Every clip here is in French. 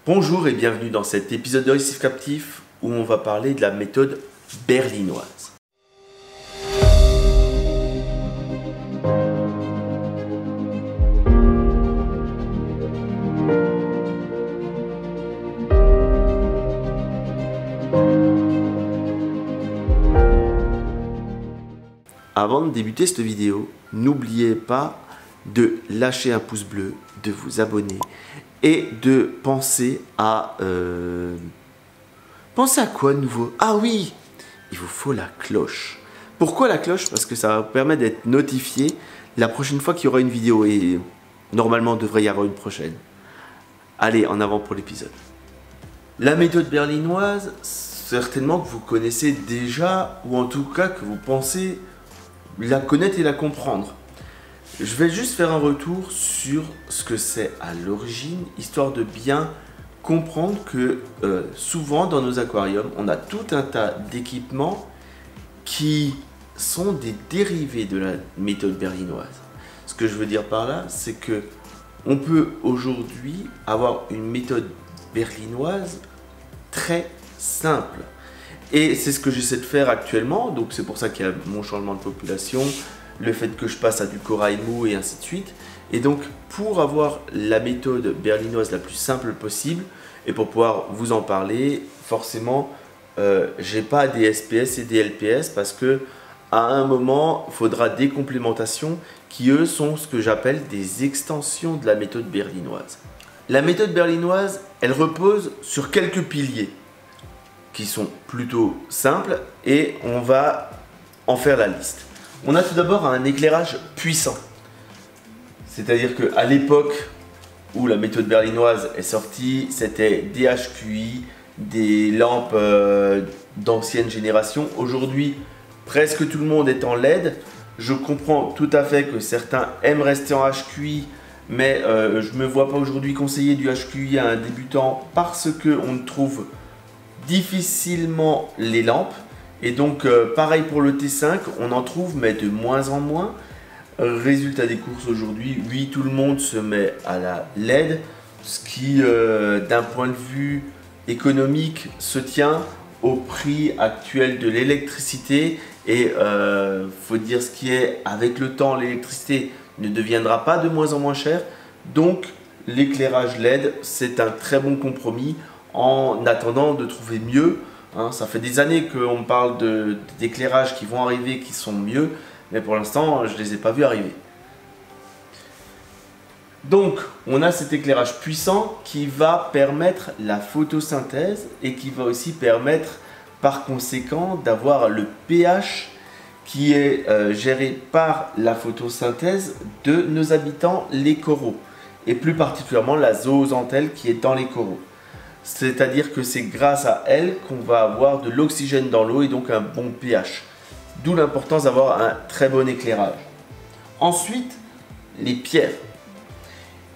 Bonjour et bienvenue dans cet épisode de Récif Captif où on va parler de la méthode berlinoise. Avant de débuter cette vidéo, n'oubliez pas de lâcher un pouce bleu, de vous abonner et de penser à... Pensez à quoi de nouveau? Ah oui, il vous faut la cloche. Pourquoi la cloche? Parce que ça va vous permettre d'être notifié la prochaine fois qu'il y aura une vidéo et normalement il devrait y avoir une prochaine. Allez, en avant pour l'épisode. La méthode berlinoise, certainement que vous connaissez déjà ou en tout cas que vous pensez la connaître et la comprendre. Je vais juste faire un retour sur ce que c'est à l'origine, histoire de bien comprendre que souvent dans nos aquariums, on a tout un tas d'équipements qui sont des dérivés de la méthode berlinoise. Ce que je veux dire par là, c'est que on peut aujourd'hui avoir une méthode berlinoise très simple. Et c'est ce que j'essaie de faire actuellement, donc c'est pour ça qu'il y a mon changement de population, le fait que je passe à du corail mou et ainsi de suite. Et donc pour avoir la méthode berlinoise la plus simple possible, et pour pouvoir vous en parler, forcément, j'ai pas des SPS et des LPS parce que à un moment, il faudra des complémentations qui eux sont ce que j'appelle des extensions de la méthode berlinoise. La méthode berlinoise, elle repose sur quelques piliers qui sont plutôt simples et on va en faire la liste. On a tout d'abord un éclairage puissant. C'est-à-dire qu'à l'époque où la méthode berlinoise est sortie, c'était des HQI, des lampes d'ancienne génération. Aujourd'hui, presque tout le monde est en LED. Je comprends tout à fait que certains aiment rester en HQI, mais je ne me vois pas aujourd'hui conseiller du HQI à un débutant parce qu'on ne trouve difficilement les lampes. Et donc pareil pour le T5, on en trouve mais de moins en moins. Résultat des courses aujourd'hui, oui, tout le monde se met à la LED, ce qui d'un point de vue économique se tient au prix actuel de l'électricité. Et faut dire ce qui est, avec le temps l'électricité ne deviendra pas de moins en moins cher, donc l'éclairage LED c'est un très bon compromis en attendant de trouver mieux. Ça fait des années qu'on me parle d'éclairages qui vont arriver, qui sont mieux, mais pour l'instant, je ne les ai pas vus arriver. Donc, on a cet éclairage puissant qui va permettre la photosynthèse et qui va aussi permettre, par conséquent, d'avoir le pH qui est géré par la photosynthèse de nos habitants, les coraux, et plus particulièrement la zoozanthelle qui est dans les coraux. C'est-à-dire que c'est grâce à elle qu'on va avoir de l'oxygène dans l'eau et donc un bon pH. D'où l'importance d'avoir un très bon éclairage. Ensuite, les pierres.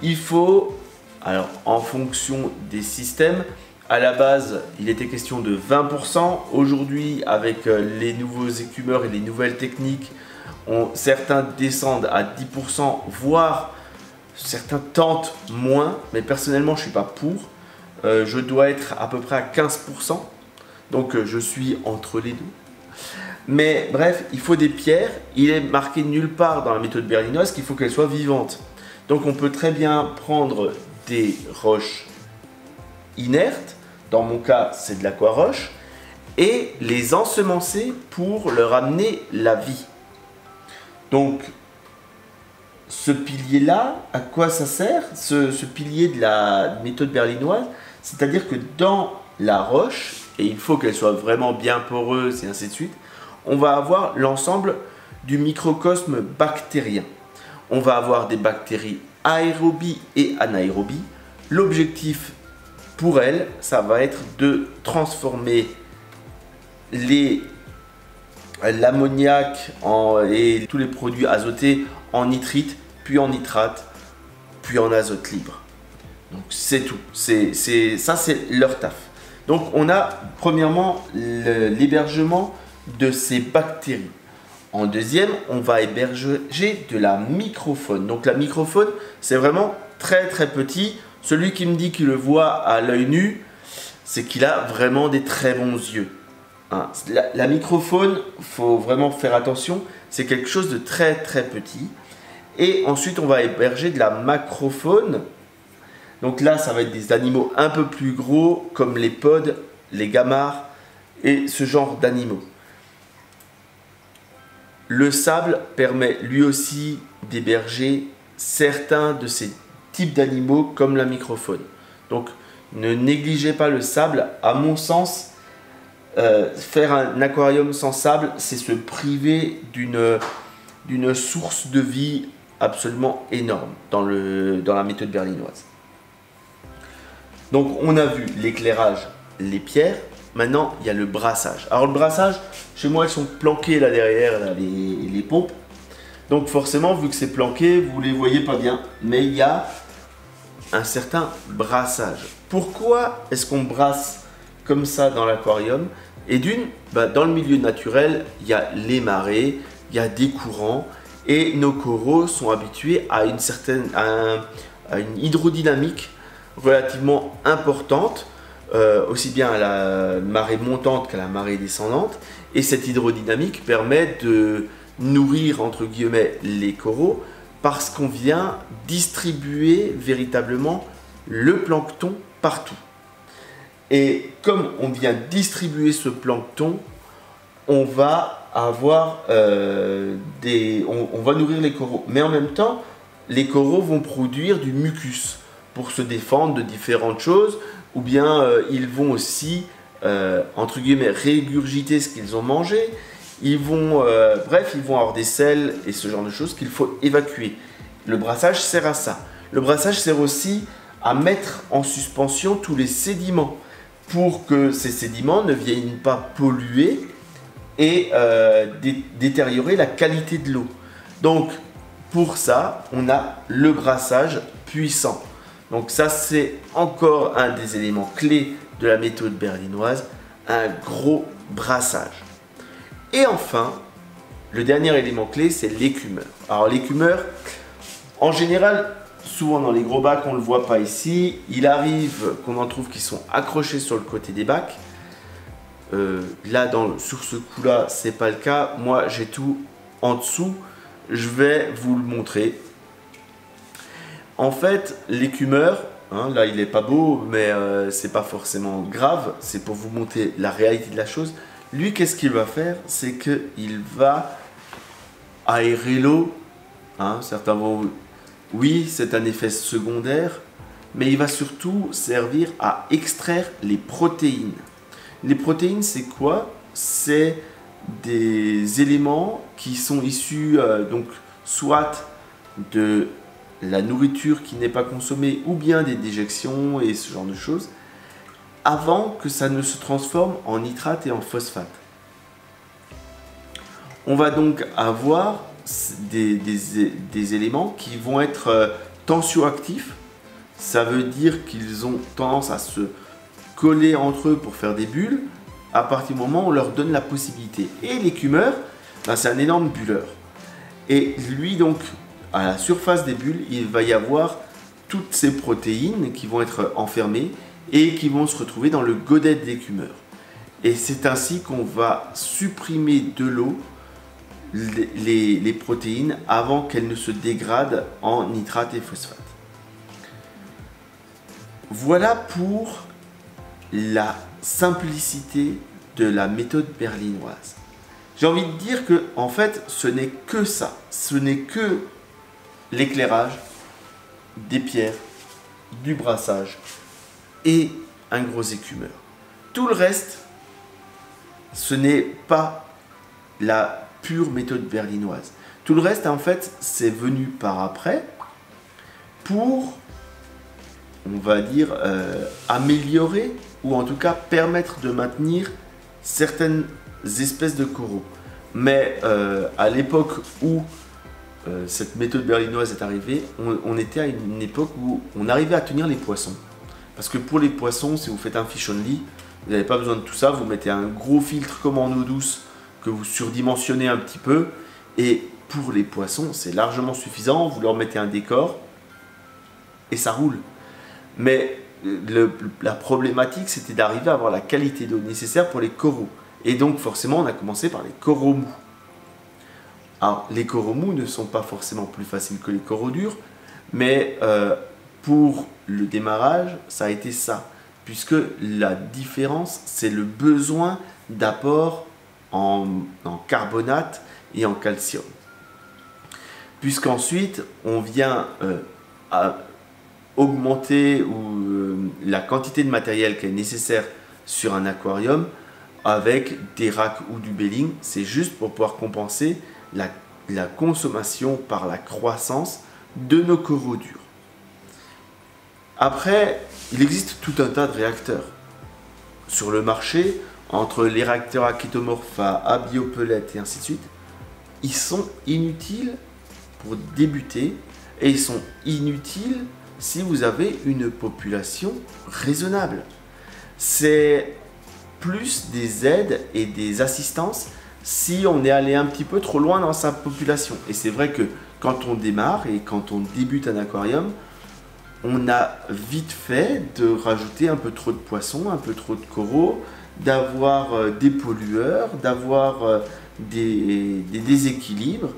Il faut, alors en fonction des systèmes, à la base, il était question de 20%. Aujourd'hui, avec les nouveaux écumeurs et les nouvelles techniques, certains descendent à 10%, voire certains tentent moins. Mais personnellement, je ne suis pas pour. Je dois être à peu près à 15%, donc je suis entre les deux. Mais bref, il faut des pierres. Il est marqué nulle part dans la méthode berlinoise qu'il faut qu'elles soient vivantes. Donc on peut très bien prendre des roches inertes, dans mon cas c'est de l'aquaroche, et les ensemencer pour leur amener la vie. Donc ce pilier-là, à quoi ça sert? Ce pilier de la méthode berlinoise, c'est-à-dire que dans la roche, et il faut qu'elle soit vraiment bien poreuse et ainsi de suite, on va avoir l'ensemble du microcosme bactérien. On va avoir des bactéries aérobies et anaérobies. L'objectif pour elles, ça va être de transformer l'ammoniac et tous les produits azotés en nitrite, puis en nitrate, puis en azote libre. Donc c'est tout, ça c'est leur taf. Donc on a premièrement l'hébergement de ces bactéries. En deuxième, on va héberger de la microfaune. Donc la microfaune, c'est vraiment très très petit. Celui qui me dit qu'il le voit à l'œil nu, c'est qu'il a vraiment des très bons yeux. Hein. La microfaune, il faut vraiment faire attention, c'est quelque chose de très très petit. Et ensuite, on va héberger de la macrofaune. Donc là, ça va être des animaux un peu plus gros, comme les pods, les gamards et ce genre d'animaux. Le sable permet lui aussi d'héberger certains de ces types d'animaux comme la microfaune. Donc ne négligez pas le sable. À mon sens, faire un aquarium sans sable, c'est se priver d'une source de vie absolument énorme dans la méthode berlinoise. Donc on a vu l'éclairage, les pierres. Maintenant, il y a le brassage. Alors le brassage, chez moi, elles sont planquées là derrière, là, les pompes. Donc forcément, vu que c'est planqué, vous ne les voyez pas bien. Mais il y a un certain brassage. Pourquoi est-ce qu'on brasse comme ça dans l'aquarium? Et d'une, dans le milieu naturel, il y a les marées, il y a des courants. Et nos coraux sont habitués à une hydrodynamique relativement importante. Aussi bien à la marée montante qu'à la marée descendante, et cette hydrodynamique permet de nourrir entre guillemets les coraux parce qu'on vient distribuer véritablement le plancton partout. Et comme on vient distribuer ce plancton, on va avoir on va nourrir les coraux, mais en même temps les coraux vont produire du mucus pour se défendre de différentes choses, ou bien ils vont aussi, entre guillemets, régurgiter ce qu'ils ont mangé. Ils vont, bref, ils vont avoir des sels et ce genre de choses qu'il faut évacuer. Le brassage sert à ça. Le brassage sert aussi à mettre en suspension tous les sédiments pour que ces sédiments ne viennent pas polluer et détériorer la qualité de l'eau. Donc, pour ça, on a le brassage puissant. Donc ça, c'est encore un des éléments clés de la méthode berlinoise, un gros brassage. Et enfin, le dernier élément clé, c'est l'écumeur. Alors l'écumeur, en général, souvent dans les gros bacs, on ne le voit pas ici. Il arrive qu'on en trouve qui sont accrochés sur le côté des bacs. Là, sur ce coup-là, c'est pas le cas. Moi, j'ai tout en dessous. Je vais vous le montrer. En fait, l'écumeur, là il n'est pas beau, mais c'est pas forcément grave, c'est pour vous montrer la réalité de la chose. Lui, qu'est-ce qu'il va faire? C'est qu'il va aérer l'eau. Certains vont... Oui, c'est un effet secondaire, mais il va surtout servir à extraire les protéines. Les protéines, c'est quoi? C'est des éléments qui sont issus, donc, soit de la nourriture qui n'est pas consommée ou bien des déjections et ce genre de choses avant que ça ne se transforme en nitrate et en phosphate. On va donc avoir des éléments qui vont être tensioactifs. Ça veut dire qu'ils ont tendance à se coller entre eux pour faire des bulles à partir du moment où on leur donne la possibilité. Et l'écumeur, c'est un énorme bulleur. Et lui donc, à la surface des bulles, il va y avoir toutes ces protéines qui vont être enfermées et qui vont se retrouver dans le godet de l'écumeur. Et c'est ainsi qu'on va supprimer de l'eau les protéines avant qu'elles ne se dégradent en nitrate et phosphate. Voilà pour la simplicité de la méthode berlinoise. J'ai envie de dire que en fait, ce n'est que ça. Ce n'est que l'éclairage, des pierres, du brassage et un gros écumeur. Tout le reste, ce n'est pas la pure méthode berlinoise. Tout le reste, en fait, c'est venu par après pour, on va dire, améliorer ou en tout cas permettre de maintenir certaines espèces de coraux. Mais à l'époque où cette méthode berlinoise est arrivée, on était à une époque où on arrivait à tenir les poissons. Parce que pour les poissons, si vous faites un fish only, vous n'avez pas besoin de tout ça, vous mettez un gros filtre comme en eau douce que vous surdimensionnez un petit peu, et pour les poissons, c'est largement suffisant, vous leur mettez un décor, et ça roule. Mais la problématique, c'était d'arriver à avoir la qualité d'eau nécessaire pour les coraux. Et donc forcément, on a commencé par les coraux mous. Alors, les coraux mous ne sont pas forcément plus faciles que les coraux durs, mais pour le démarrage, ça a été ça. Puisque la différence, c'est le besoin d'apport en carbonate et en calcium. Puisqu'ensuite, on vient à augmenter la quantité de matériel qui est nécessaire sur un aquarium avec des racks ou du belling. C'est juste pour pouvoir compenser la consommation par la croissance de nos coraux durs. Après, il existe tout un tas de réacteurs sur le marché, entre les réacteurs à Chytomorpha, à biopellettes et ainsi de suite. Ils sont inutiles pour débuter et ils sont inutiles si vous avez une population raisonnable. C'est plus des aides et des assistances si on est allé un petit peu trop loin dans sa population. Et c'est vrai que quand on démarre et quand on débute un aquarium, on a vite fait de rajouter un peu trop de poissons, un peu trop de coraux, d'avoir des pollueurs, d'avoir des déséquilibres,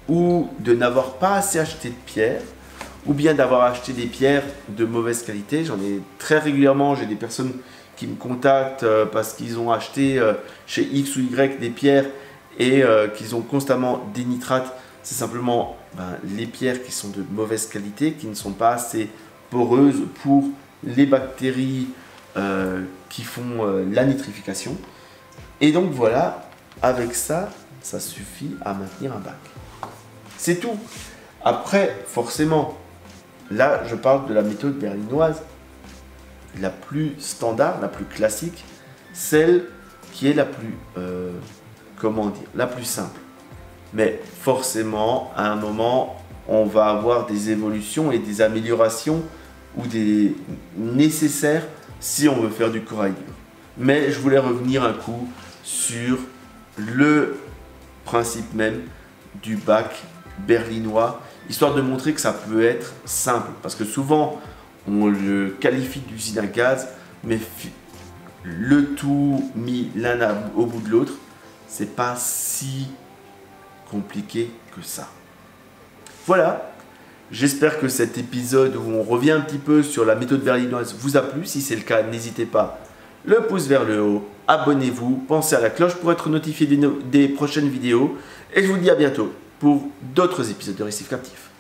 ou de n'avoir pas assez acheté de pierres, ou bien d'avoir acheté des pierres de mauvaise qualité. J'en ai très régulièrement, j'ai des personnes qui me contactent parce qu'ils ont acheté chez X ou Y des pierres et qu'ils ont constamment des nitrates. C'est simplement les pierres qui sont de mauvaise qualité, qui ne sont pas assez poreuses pour les bactéries qui font la nitrification. Et donc voilà, avec ça, ça suffit à maintenir un bac. C'est tout. Après, forcément, là, je parle de la méthode berlinoise, la plus standard, la plus classique, celle qui est la plus, la plus simple. Mais forcément, à un moment, on va avoir des évolutions et des améliorations ou des nécessaires si on veut faire du corail dur. Mais je voulais revenir un coup sur le principe même du bac berlinois, histoire de montrer que ça peut être simple. Parce que souvent, on le qualifie d'usine à gaz, mais le tout mis l'un au bout de l'autre, c'est pas si compliqué que ça. Voilà, j'espère que cet épisode où on revient un petit peu sur la méthode berlinoise vous a plu. Si c'est le cas, n'hésitez pas, le pouce vers le haut, abonnez-vous, pensez à la cloche pour être notifié des prochaines vidéos. Et je vous dis à bientôt pour d'autres épisodes de Récif Captif.